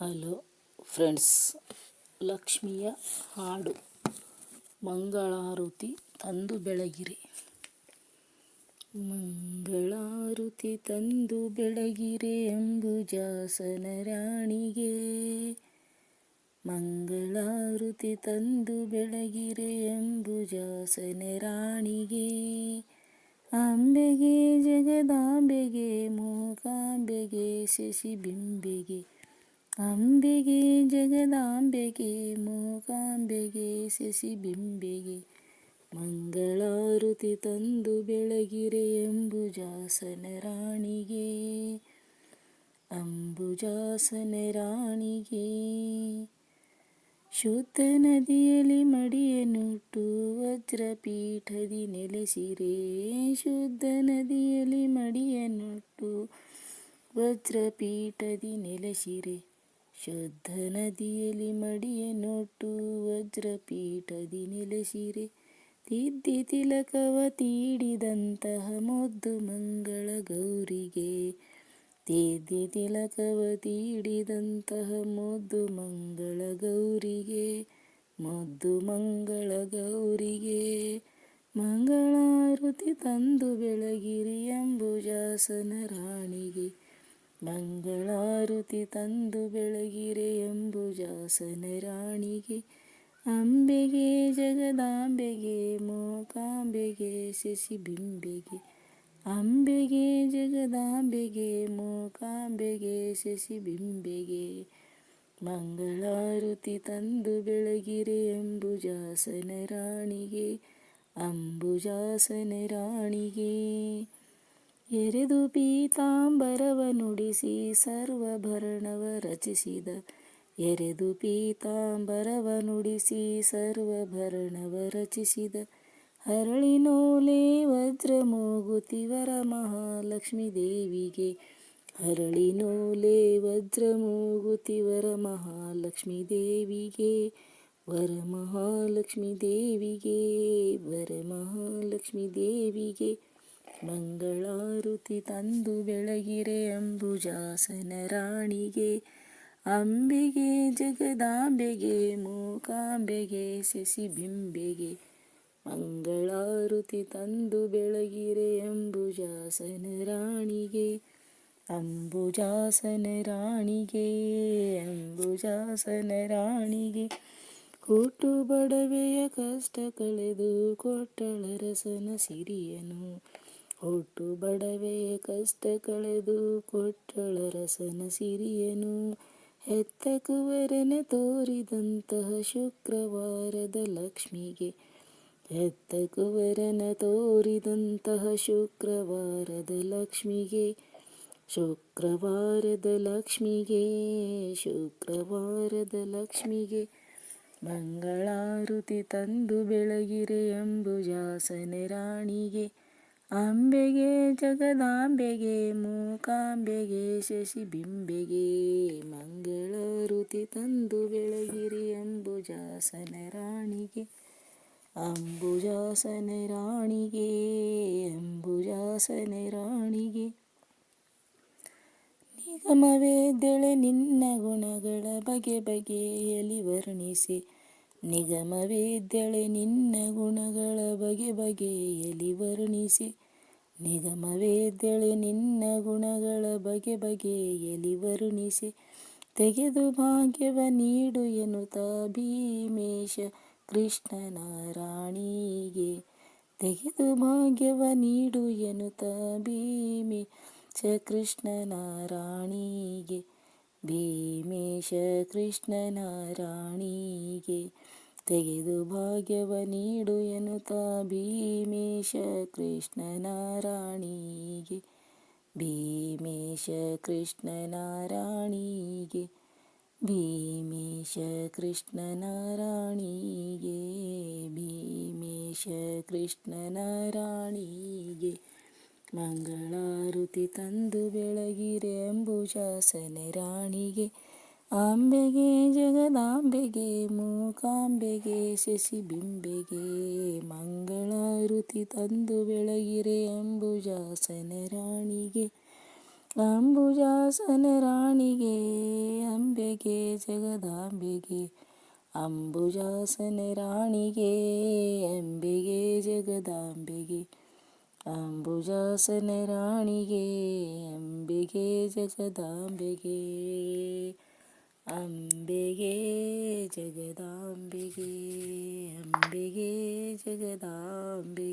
Hello friends, ಲಕ್ಷ್ಮಿಯ ಹಾಡು ಮಂಗಳಾರುತಿ ತಂದು ಬೆಳಗಿರಿ. ಮಂಗಳಾರುತಿ ತಂದು ಬೆಳಗಿರೆ ಅಂಬುಜಾಸನ ರಾಣಿಗೆ. ಮಂಗಳಾರುತಿ ತಂದು ಬೆಳಗಿರೆ ಅಂಬುಜಾಸನ ರಾಣಿಗೆ. ಅಂಬೆಗೆ, ಜಗದಾಂಬೆಗೆ, ಮೂಕಾಂಬೆಗೆ, ಶಶಿಬಿಂಬೆಗೆ. ಅಂಬೆಗೆ, ಜಗದಾಂಬೆಗೆ, ಮೂಕಾಂಬೆಗೆ, ಶಶಿಬಿಂಬೆಗೆ. ಮಂಗಳಾರುತಿ ತಂದು ಬೆಳಗಿರೆ ಅಂಬುಜಾಸನ ರಾಣಿಗೆ. ಅಂಬುಜಾಸನ ರಾಣಿಗೆ. ಶುದ್ಧ ನದಿಯಲ್ಲಿ ಮಡಿಯನ್ನುಟ್ಟು ವಜ್ರಪೀಠದಿ ನೆಲೆಸಿರೆ. ಶುದ್ಧ ನದಿಯಲ್ಲಿ ಮಡಿಯನ್ನುಟ್ಟು ವಜ್ರಪೀಠದಿ ನೆಲೆಸಿರೆ. ಶುದ್ಧ ನದಿಯಲ್ಲಿ ಮಡಿಯನ್ನುಟ್ಟು ವಜ್ರಪೀಠದಿ ನೆಲೆಸಿರೆ. ತಿದ್ದಿ ತಿಲಕವ ತೀಡಿದಂತಹ ಮುದ್ದು ಮಂಗಳ ಗೌರಿಗೆ. ತಿದ್ದಿ ತಿಲಕವ ತೀಡಿದಂತಹ ಮುದ್ದು ಮಂಗಳ ಗೌರಿಗೆ. ಮುದ್ದು ಮಂಗಳ ಗೌರಿಗೆ. ಮಂಗಳಾರುತಿ ತಂದು ಬೆಳಗಿರಿ ಅಂಬುಜಾಸನ ರಾಣಿಗೆ. ಮಂಗಳಾರುತಿ ತಂದು ಬೆಳಗಿರೆ ಅಂಬುಜಾಸನ ರಾಣಿಗೆ. ಅಂಬೆಗೆ, ಜಗದಾಂಬೆಗೆ, ಮೂಕಾಂಬೆಗೆ, ಶಶಿಬಿಂಬೆಗೆ. ಅಂಬೆಗೆ, ಜಗದಾಂಬೆಗೆ, ಮೂಕಾಂಬೆಗೆ, ಶಶಿಬಿಂಬೆಗೆ. ಮಂಗಳಾರುತಿ ತಂದು ಬೆಳಗಿರೆ ಅಂಬುಜಾಸನ ರಾಣಿಗೆ. ಅಂಬುಜಾಸನ ರಾಣಿಗೆ. ಎರೆದು ಪೀತಾಂಬರವ ನುಡಿಸಿ ಸರ್ವಭರಣವ ರಚಿಸಿದ. ಎರೆದು ಪೀತಾಂಬರವ ನುಡಿಸಿ ಸರ್ವಭರಣವ ರಚಿಸಿದ. ಹರಳಿನೋಲೆ ವಜ್ರ ಮೂಗುತಿವರ ಮಹಾಲಕ್ಷ್ಮೀ ದೇವಿಗೆ. ಹರಳಿನೋಲೆ ವಜ್ರ ಮೂಗುತಿವರ ಮಹಾಲಕ್ಷ್ಮೀ ದೇವಿಗೆ. ವರಮಹಾಲಕ್ಷ್ಮೀ ದೇವಿಗೆ. ವರಮಹಾಲಕ್ಷ್ಮೀ ದೇವಿಗೆ. ಮಂಗಳಾರುತಿ ತಂದು ಬೆಳಗಿರೆ ಅಂಬುಜಾಸನ ರಾಣಿಗೆ. ಅಂಬೆಗೆ, ಜಗದಾಂಬೆಗೆ, ಮೂಕಾಂಬೆಗೆ, ಶಶಿಬಿಂಬೆಗೆ. ಮಂಗಳಾರುತಿ ತಂದು ಬೆಳಗಿರೆ ಅಂಬುಜಾಸನ ರಾಣಿಗೆ. ಅಂಬುಜಾಸನ ರಾಣಿಗೆ. ಅಂಬುಜಾಸನ ರಾಣಿಗೆ. ಹುಟ್ಟು ಬಡವೆಯ ಕಷ್ಟ ಕಳೆದು ಕೊಟ್ಟಳರಸನ ಸಿರಿಯನು. ಹುಟ್ಟು ಬಡವೆಯ ಕಷ್ಟ ಕಳೆದು ಕೊಟ್ಟಳರಸನ ಸಿರಿಯನು. ಹೆತ್ತ ಕುವರನ ತೋರಿದಂತಹ ಶುಕ್ರವಾರದ ಲಕ್ಷ್ಮಿಗೆ. ಹೆತ್ತ ಕುವರನ ತೋರಿದಂತಹ ಶುಕ್ರವಾರದ ಲಕ್ಷ್ಮಿಗೆ. ಶುಕ್ರವಾರದ ಲಕ್ಷ್ಮಿಗೆ. ಶುಕ್ರವಾರದ ಲಕ್ಷ್ಮಿಗೆ. ಮಂಗಳಾರುತಿ ತಂದು ಬೆಳಗಿರೆ ಅಂಬುಜಾಸನ ರಾಣಿಗೆ. ಅಂಬೆಗೆ, ಜಗದಾಂಬೆಗೆ, ಮೂಕಾಂಬೆಗೆ, ಶಶಿಬಿಂಬೆಗೆ. ಮಂಗಳಾರುತಿ ತಂದು ಬೆಳಗಿರಿ ಅಂಬುಜಾಸನ ರಾಣಿಗೆ. ಅಂಬುಜಾಸನ ರಾಣಿಗೆ. ಅಂಬುಜಾಸನ ರಾಣಿಗೆ. ನಿಗಮವೇದ್ದಳೆ ನಿನ್ನ ಗುಣಗಳ ಬಗೆ ಬಗೆಯಲ್ಲಿ ವರ್ಣಿಸಿ. ನಿಗಮವೇದ್ದಳೆ ನಿನ್ನ ಗುಣಗಳ ಬಗೆ ಬಗೆಯಲ್ಲಿ ವರ್ಣಿಸಿ. ನಿಗಮವೇದ್ದಳೆ ನಿನ್ನ ಗುಣಗಳ ಬಗೆ ಬಗೆಯಲ್ಲಿ ವರ್ಣಿಸಿ. ತೆಗೆದು ಭಾಗ್ಯವ ನೀಡು ಎನ್ನುತ್ತಾ ಭೀಮೇಶ ಕೃಷ್ಣನ ರಾಣಿಗೆ. ತೆಗೆದು ಭಾಗ್ಯವ ನೀಡು ಎನ್ನುತ್ತಾ ಭೀಮೇಶ ಕೃಷ್ಣನ ರಾಣಿಗೆ. ಭೀಮೇಶ ಕೃಷ್ಣನ ರಾಣಿಗೆ. ತೆಗೆದು ಭಾಗ್ಯವ ನೀಡು ಎನ್ನುತ್ತಾ ಭೀಮೇಶ ಕೃಷ್ಣನ ರಾಣಿಗೆ. ಭೀಮೇಶ ಕೃಷ್ಣನ ರಾಣಿಗೆ. ಭೀಮೇಶ ಕೃಷ್ಣನ ರಾಣಿಗೆ. ಭೀಮೇಶ ಕೃಷ್ಣನ ರಾಣಿಗೆ. ಮಂಗಳಾರುತಿ ತಂದು ಬೆಳಗಿರೆ ಅಂಬುಜಾಸನ ರಾಣಿಗೆ. ಅಂಬೆಗೆ, ಜಗದಾಂಬೆಗೆ, ಮೂಕಾಂಬೆಗೆ, ಶಶಿಬಿಂಬೆಗೆ. ಮಂಗಳಾರುತಿ ತಂದು ಬೆಳಗಿರೆ ಅಂಬುಜಾಸನ ರಾಣಿಗೆ. ಅಂಬುಜಾಸನ ರಾಣಿಗೆ ಅಂಬೆಗೆ ಜಗದಾಂಬೆಗೆ ಅಂಬುಜಾಸನ ರಾಣಿಗೆ ಅಂಬೆಗೆ ಜಗದಾಂಬೆಗೆ ಅಂಬುಜಾಸನ ರಾಣಿಗೆ ಅಂಬೆಗೆ ಜಗದಾಂಬೆಗೆ ಅಂಬೆಗೆ ಜಗದಾಂಬೆಗೆ ಅಂಬೆಗೆ ಜಗದಾಂಬೆಗೆ.